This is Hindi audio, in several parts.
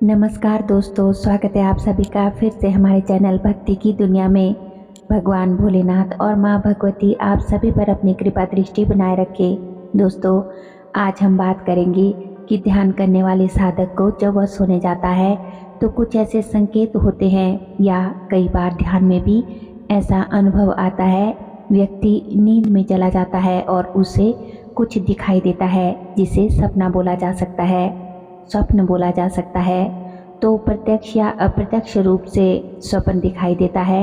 नमस्कार दोस्तों, स्वागत है आप सभी का फिर से हमारे चैनल भक्ति की दुनिया में। भगवान भोलेनाथ और माँ भगवती आप सभी पर अपनी कृपा दृष्टि बनाए रखे। दोस्तों, आज हम बात करेंगे कि ध्यान करने वाले साधक को जब वह सोने जाता है तो कुछ ऐसे संकेत होते हैं या कई बार ध्यान में भी ऐसा अनुभव आता है, व्यक्ति नींद में चला जाता है और उसे कुछ दिखाई देता है जिसे सपना बोला जा सकता है, स्वप्न बोला जा सकता है। तो प्रत्यक्ष या अप्रत्यक्ष रूप से स्वप्न दिखाई देता है।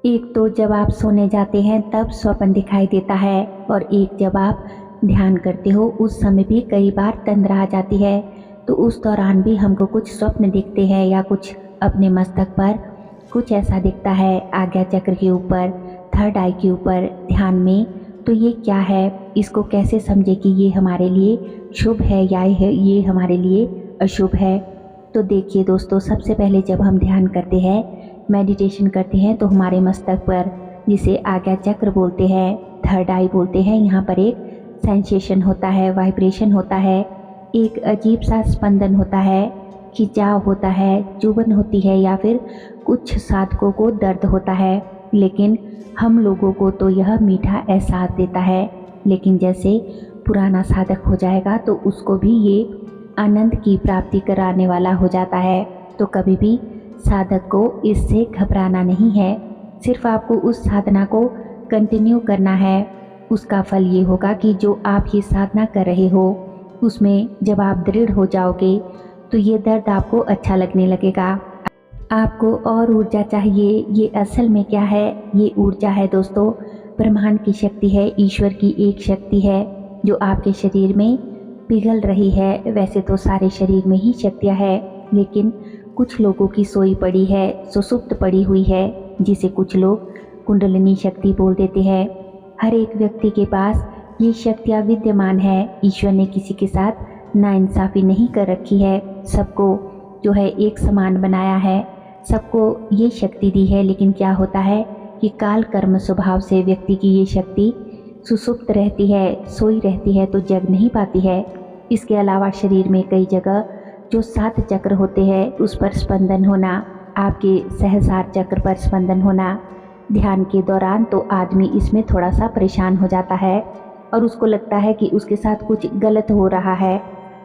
एक तो जब आप सोने जाते हैं तब स्वप्न दिखाई देता है, और एक जब आप ध्यान करते हो उस समय भी कई बार तंद्रा आ जाती है, तो उस दौरान भी हमको कुछ स्वप्न दिखते हैं या कुछ अपने मस्तक पर कुछ ऐसा दिखता है, आज्ञा चक्र के ऊपर, थर्ड आई के ऊपर ध्यान में। तो ये क्या है, इसको कैसे समझे कि ये हमारे लिए शुभ है या ये हमारे लिए अशुभ है। तो देखिए दोस्तों, सबसे पहले जब हम ध्यान करते हैं, मेडिटेशन करते हैं, तो हमारे मस्तक पर, जिसे आज्ञा चक्र बोलते हैं, थर्ड आई बोलते हैं, यहाँ पर एक सेंसेशन होता है, वाइब्रेशन होता है, एक अजीब सा स्पंदन होता है, खिंचाव होता है, चुभन होती है, या फिर कुछ साधकों को दर्द होता है। लेकिन हम लोगों को तो यह मीठा एहसास देता है, लेकिन जैसे पुराना साधक हो जाएगा तो उसको भी ये आनंद की प्राप्ति कराने वाला हो जाता है। तो कभी भी साधक को इससे घबराना नहीं है, सिर्फ आपको उस साधना को कंटिन्यू करना है। उसका फल ये होगा कि जो आप ये साधना कर रहे हो उसमें जब आप दृढ़ हो जाओगे तो ये दर्द आपको अच्छा लगने लगेगा, आपको और ऊर्जा चाहिए। ये असल में क्या है, ये ऊर्जा है दोस्तों, ब्रह्मांड की शक्ति है, ईश्वर की एक शक्ति है जो आपके शरीर में पिघल रही है। वैसे तो सारे शरीर में ही शक्तियाँ है, लेकिन कुछ लोगों की सोई पड़ी है, सुसुप्त पड़ी हुई है, जिसे कुछ लोग कुंडलिनी शक्ति बोल देते हैं। हर एक व्यक्ति के पास ये शक्तियाँ विद्यमान है। ईश्वर ने किसी के साथ नाइंसाफ़ी नहीं कर रखी है, सबको जो है एक समान बनाया है, सबको ये शक्ति दी है। लेकिन क्या होता है कि काल कर्म स्वभाव से व्यक्ति की ये शक्ति सुसुप्त रहती है, सोई रहती है, तो जग नहीं पाती है। इसके अलावा शरीर में कई जगह जो 7 चक्र होते हैं उस पर स्पंदन होना, आपके सहस्रार चक्र पर स्पंदन होना ध्यान के दौरान, तो आदमी इसमें थोड़ा सा परेशान हो जाता है और उसको लगता है कि उसके साथ कुछ गलत हो रहा है,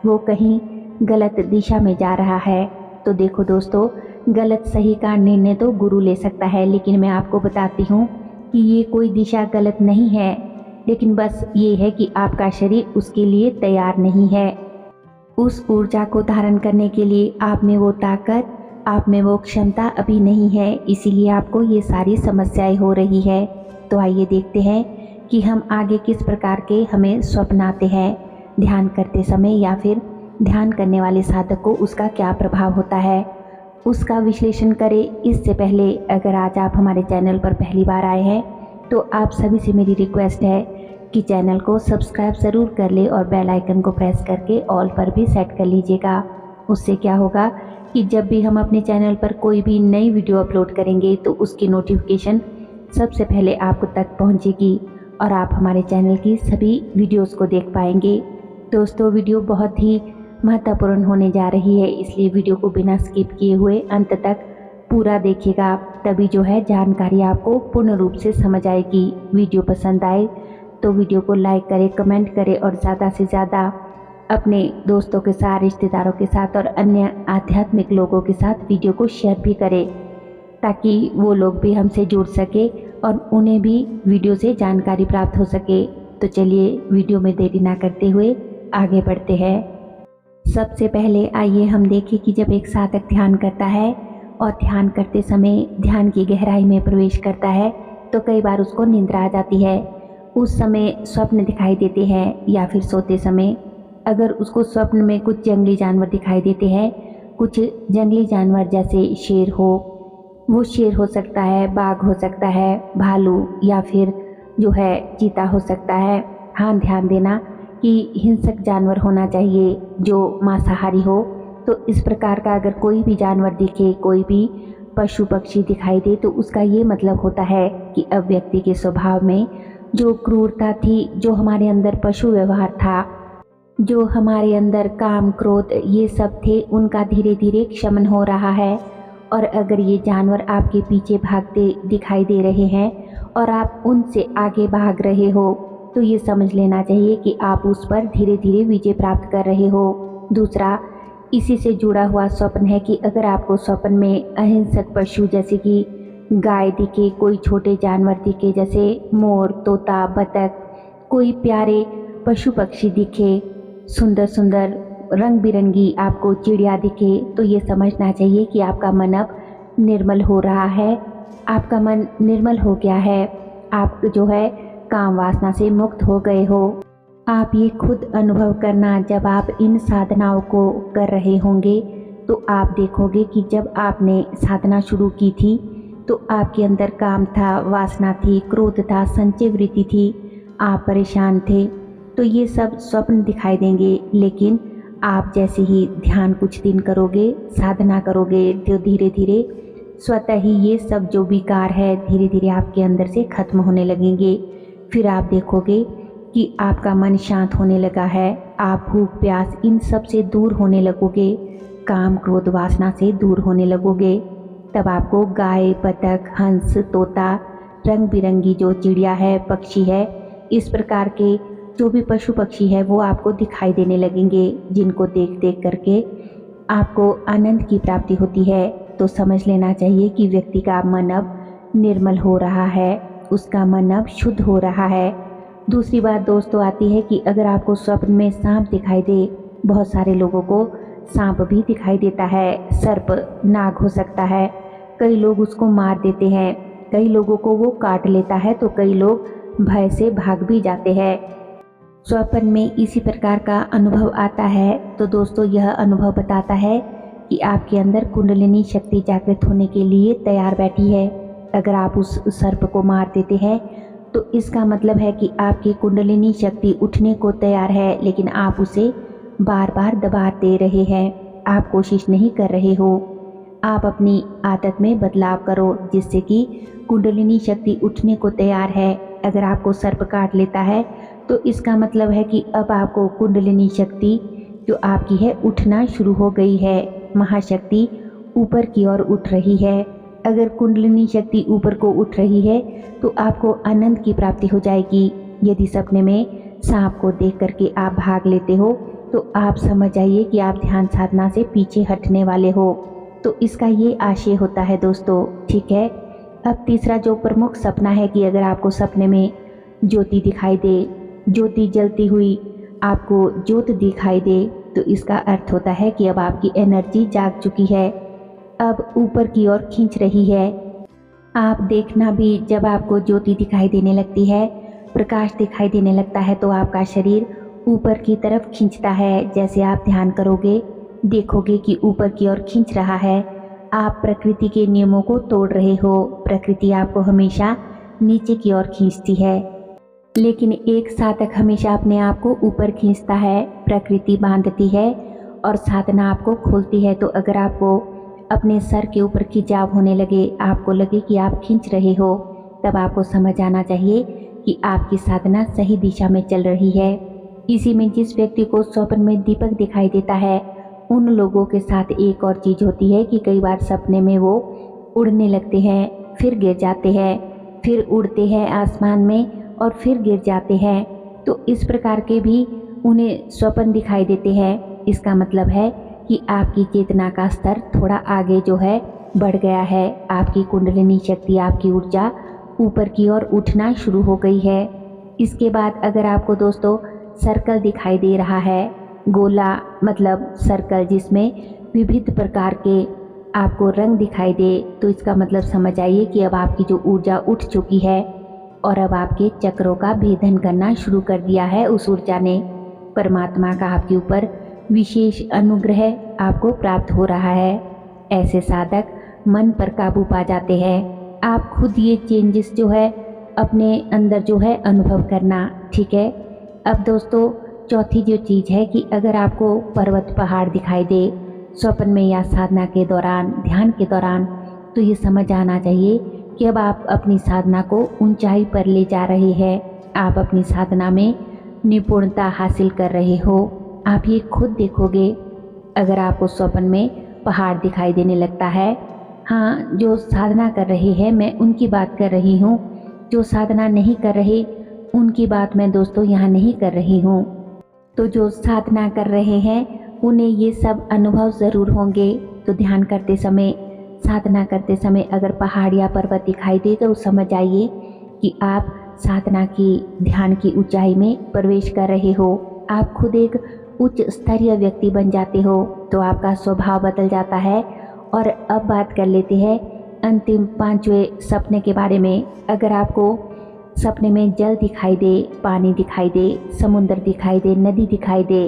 वो कहीं गलत दिशा में जा रहा है। तो देखो दोस्तों, गलत सही का निर्णय तो गुरु ले सकता है, लेकिन मैं आपको बताती हूँ कि ये कोई दिशा गलत नहीं है, लेकिन बस ये है कि आपका शरीर उसके लिए तैयार नहीं है। उस ऊर्जा को धारण करने के लिए आप में वो ताकत, आप में वो क्षमता अभी नहीं है, इसीलिए आपको ये सारी समस्याएं हो रही है। तो आइए देखते हैं कि हम आगे किस प्रकार के हमें स्वप्न आते हैं ध्यान करते समय, या फिर ध्यान करने वाले साधक को उसका क्या प्रभाव होता है, उसका विश्लेषण करें। इससे पहले अगर आज आप हमारे चैनल पर पहली बार आए हैं तो आप सभी से मेरी रिक्वेस्ट है कि चैनल को सब्सक्राइब ज़रूर कर ले और बेल आइकन को प्रेस करके ऑल पर भी सेट कर लीजिएगा। उससे क्या होगा कि जब भी हम अपने चैनल पर कोई भी नई वीडियो अपलोड करेंगे तो उसकी नोटिफिकेशन सबसे पहले आप तक पहुंचेगी और आप हमारे चैनल की सभी वीडियोस को देख पाएंगे। दोस्तों, वीडियो बहुत ही महत्वपूर्ण होने जा रही है, इसलिए वीडियो को बिना स्किप किए हुए अंत तक पूरा देखिएगा, तभी जो है जानकारी आपको पूर्ण रूप से समझ आएगी। वीडियो पसंद आए तो वीडियो को लाइक करें, कमेंट करें और ज़्यादा से ज़्यादा अपने दोस्तों के साथ, रिश्तेदारों के साथ और अन्य आध्यात्मिक लोगों के साथ वीडियो को शेयर भी करें, ताकि वो लोग भी हमसे जुड़ सके और उन्हें भी वीडियो से जानकारी प्राप्त हो सके। तो चलिए वीडियो में देरी ना करते हुए आगे बढ़ते हैं। सबसे पहले आइए हम देखें कि जब एक साधक ध्यान करता है और ध्यान करते समय ध्यान की गहराई में प्रवेश करता है तो कई बार उसको निंद्रा आ जाती है। उस समय स्वप्न दिखाई देते हैं, या फिर सोते समय अगर उसको स्वप्न में कुछ जंगली जानवर दिखाई देते हैं, कुछ जंगली जानवर जैसे शेर हो, वो शेर हो सकता है, बाघ हो सकता है, भालू, या फिर जो है चीता हो सकता है। हाँ, ध्यान देना कि हिंसक जानवर होना चाहिए जो मांसाहारी हो। तो इस प्रकार का अगर कोई भी जानवर दिखे, कोई भी पशु पक्षी दिखाई दे, तो उसका ये मतलब होता है कि अब व्यक्ति के स्वभाव में जो क्रूरता थी, जो हमारे अंदर पशु व्यवहार था, जो हमारे अंदर काम, क्रोध ये सब थे, उनका धीरे धीरे शमन हो रहा है। और अगर ये जानवर आपके पीछे भागते दिखाई दे रहे हैं और आप उनसे आगे भाग रहे हो, तो ये समझ लेना चाहिए कि आप उस पर धीरे धीरे विजय प्राप्त कर रहे हो। दूसरा, इसी से जुड़ा हुआ स्वप्न है कि अगर आपको स्वप्न में अहिंसक पशु जैसे कि गाय दिखे, कोई छोटे जानवर दिखे जैसे मोर, तोता, बतख, कोई प्यारे पशु पक्षी दिखे, सुंदर सुंदर रंग बिरंगी आपको चिड़िया दिखे, तो ये समझना चाहिए कि आपका मन अब निर्मल हो रहा है। आपका मन निर्मल हो गया है, आप जो है काम वासना से मुक्त हो गए हो। आप ये खुद अनुभव करना, जब आप इन साधनाओं को कर रहे होंगे तो आप देखोगे कि जब आपने साधना शुरू की थी तो आपके अंदर काम था, वासना थी, क्रोध था, संचय वृत्ति थी, आप परेशान थे, तो ये सब स्वप्न दिखाई देंगे। लेकिन आप जैसे ही ध्यान कुछ दिन करोगे, साधना करोगे, तो धीरे धीरे स्वतः ही ये सब जो विकार है धीरे धीरे आपके अंदर से खत्म होने लगेंगे। फिर आप देखोगे कि आपका मन शांत होने लगा है, आप भूख प्यास इन सब से दूर होने लगोगे, काम क्रोध वासना से दूर होने लगोगे। तब आपको गाय, बतख, हंस, तोता, रंग बिरंगी जो चिड़िया है, पक्षी है, इस प्रकार के जो भी पशु पक्षी है वो आपको दिखाई देने लगेंगे, जिनको देख देख करके आपको आनंद की प्राप्ति होती है। तो समझ लेना चाहिए कि व्यक्ति का मन अब निर्मल हो रहा है, उसका मन अब शुद्ध हो रहा है। दूसरी बात दोस्तों आती है कि अगर आपको स्वप्न में सांप दिखाई दे, बहुत सारे लोगों को सांप भी दिखाई देता है, सर्प, नाग हो सकता है, कई लोग उसको मार देते हैं, कई लोगों को वो काट लेता है, तो कई लोग भय से भाग भी जाते हैं। स्वप्न में इसी प्रकार का अनुभव आता है, तो दोस्तों यह अनुभव बताता है कि आपके अंदर कुंडलिनी शक्ति जागृत होने के लिए तैयार बैठी है। अगर आप उस सर्प को मार देते हैं तो इसका मतलब है कि आपकी कुंडलिनी शक्ति उठने को तैयार है, लेकिन आप उसे बार बार दबा दे रहे हैं, आप कोशिश नहीं कर रहे हो। आप अपनी आदत में बदलाव करो जिससे कि कुंडलिनी शक्ति उठने को तैयार है। अगर आपको सर्प काट लेता है तो इसका मतलब है कि अब आपको कुंडलिनी शक्ति जो आपकी है उठना शुरू हो गई है, महाशक्ति ऊपर की ओर उठ रही है। अगर कुंडलिनी शक्ति ऊपर को उठ रही है तो आपको आनंद की प्राप्ति हो जाएगी। यदि सपने में सांप को देख करके आप भाग लेते हो तो आप समझ जाइए कि आप ध्यान साधना से पीछे हटने वाले हो। तो इसका ये आशय होता है दोस्तों, ठीक है। अब तीसरा जो प्रमुख सपना है कि अगर आपको सपने में ज्योति दिखाई दे, ज्योति जलती हुई आपको ज्योत दिखाई दे, तो इसका अर्थ होता है कि अब आपकी एनर्जी जाग चुकी है, अब ऊपर की ओर खींच रही है। आप देखना भी, जब आपको ज्योति दिखाई देने लगती है, प्रकाश दिखाई देने लगता है, तो आपका शरीर ऊपर की तरफ खींचता है। जैसे आप ध्यान करोगे देखोगे कि ऊपर की ओर खींच रहा है। आप प्रकृति के नियमों को तोड़ रहे हो, प्रकृति आपको हमेशा नीचे की ओर खींचती है, लेकिन एक साधक हमेशा अपने आप को ऊपर खींचता है। प्रकृति बांधती है और साधना आपको खोलती है। तो अगर आपको अपने सर के ऊपर खिंचाव होने लगे, आपको लगे कि आप खींच रहे हो, तब आपको समझ आना चाहिए कि आपकी साधना सही दिशा में चल रही है। इसी में जिस व्यक्ति को स्वप्न में दीपक दिखाई देता है, उन लोगों के साथ एक और चीज़ होती है कि कई बार सपने में वो उड़ने लगते हैं, फिर गिर जाते हैं, फिर उड़ते हैं आसमान में और फिर गिर जाते हैं। तो इस प्रकार के भी उन्हें स्वप्न दिखाई देते हैं। इसका मतलब है कि आपकी चेतना का स्तर थोड़ा आगे जो है बढ़ गया है, आपकी कुंडलिनी शक्ति, आपकी ऊर्जा ऊपर की ओर उठना शुरू हो गई है। इसके बाद अगर आपको दोस्तों सर्कल दिखाई दे रहा है, गोला मतलब सर्कल जिसमें विविध प्रकार के आपको रंग दिखाई दे, तो इसका मतलब समझ आइए कि अब आपकी जो ऊर्जा उठ चुकी है और अब आपके चक्रों का भेदन करना शुरू कर दिया है उस ऊर्जा ने। परमात्मा का आपके ऊपर विशेष अनुग्रह आपको प्राप्त हो रहा है। ऐसे साधक मन पर काबू पा जाते हैं। आप खुद ये चेंजेस जो है अपने अंदर जो है अनुभव करना, ठीक है। अब दोस्तों चौथी जो चीज़ है कि अगर आपको पर्वत पहाड़ दिखाई दे स्वप्न में या साधना के दौरान, ध्यान के दौरान, तो ये समझ आना चाहिए कि अब आप अपनी साधना को ऊंचाई पर ले जा रहे हैं, आप अपनी साधना में निपुणता हासिल कर रहे हो। आप ये खुद देखोगे। अगर आपको स्वप्न में पहाड़ दिखाई देने लगता है, हाँ, जो साधना कर रहे हैं मैं उनकी बात कर रही हूँ, जो साधना नहीं कर रहे उनकी बात मैं दोस्तों यहाँ नहीं कर रही हूँ। तो जो साधना कर रहे हैं उन्हें ये सब अनुभव ज़रूर होंगे। तो ध्यान करते समय, साधना करते समय अगर पहाड़ या पर्वत दिखाई दे तो समझ आइए कि आप साधना की, ध्यान की ऊंचाई में प्रवेश कर रहे हो। आप खुद एक उच्च स्तरीय व्यक्ति बन जाते हो, तो आपका स्वभाव बदल जाता है। और अब बात कर लेते हैं अंतिम 5वें सपने के बारे में। अगर आपको सपने में जल दिखाई दे, पानी दिखाई दे, समुद्र दिखाई दे, नदी दिखाई दे,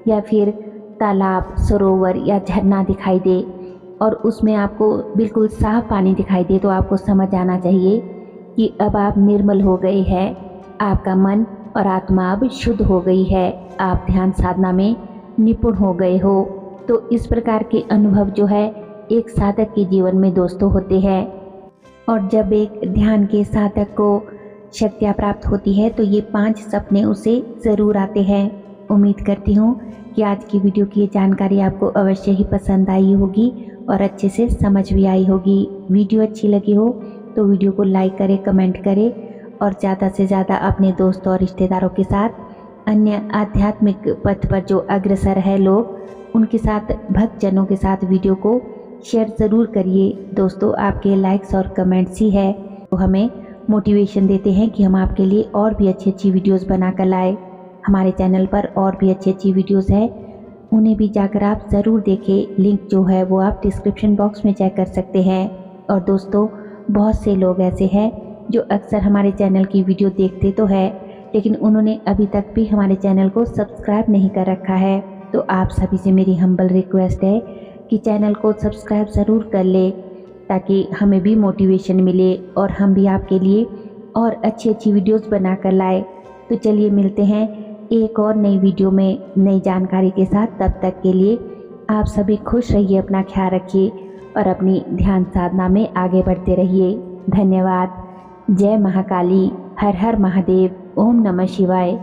या फिर तालाब, सरोवर या झरना दिखाई दे और उसमें आपको बिल्कुल साफ पानी दिखाई दे, तो आपको समझ आना चाहिए कि अब आप निर्मल हो गए हैं। आपका मन और आत्मा अब शुद्ध हो गई है। आप ध्यान साधना में निपुण हो गए हो। तो इस प्रकार के अनुभव जो है एक साधक के जीवन में दोस्तों होते हैं। और जब एक ध्यान के साधक को शक्तियाँ प्राप्त होती है तो ये 5 सपने उसे ज़रूर आते हैं। उम्मीद करती हूँ कि आज की वीडियो की ये जानकारी आपको अवश्य ही पसंद आई होगी और अच्छे से समझ भी आई होगी। वीडियो अच्छी लगी हो तो वीडियो को लाइक करें, कमेंट करें और ज़्यादा से ज़्यादा अपने दोस्तों और रिश्तेदारों के साथ, अन्य आध्यात्मिक पथ पर जो अग्रसर है लोग, उनके साथ, भक्तजनों के साथ वीडियो को शेयर ज़रूर करिए। दोस्तों, आपके लाइक्स और कमेंट्स ही है तो हमें मोटिवेशन देते हैं कि हम आपके लिए और भी अच्छी अच्छी वीडियोस बनाकर लाए। हमारे चैनल पर और भी अच्छी अच्छी वीडियोस है, उन्हें भी जाकर आप ज़रूर देखें। लिंक जो है वो आप डिस्क्रिप्शन बॉक्स में चेक कर सकते हैं। और दोस्तों, बहुत से लोग ऐसे हैं जो अक्सर हमारे चैनल की वीडियो देखते तो है, लेकिन उन्होंने अभी तक भी हमारे चैनल को सब्सक्राइब नहीं कर रखा है। तो आप सभी से मेरी हम्बल रिक्वेस्ट है कि चैनल को सब्सक्राइब ज़रूर कर ले, ताकि हमें भी मोटिवेशन मिले और हम भी आपके लिए और अच्छी अच्छी वीडियोस बनाकर लाए। तो चलिए मिलते हैं एक और नई वीडियो में नई जानकारी के साथ। तब तक के लिए आप सभी खुश रहिए, अपना ख्याल रखिए और अपनी ध्यान साधना में आगे बढ़ते रहिए। धन्यवाद। जय महाकाली, हर हर महादेव, ओम नमः शिवाय।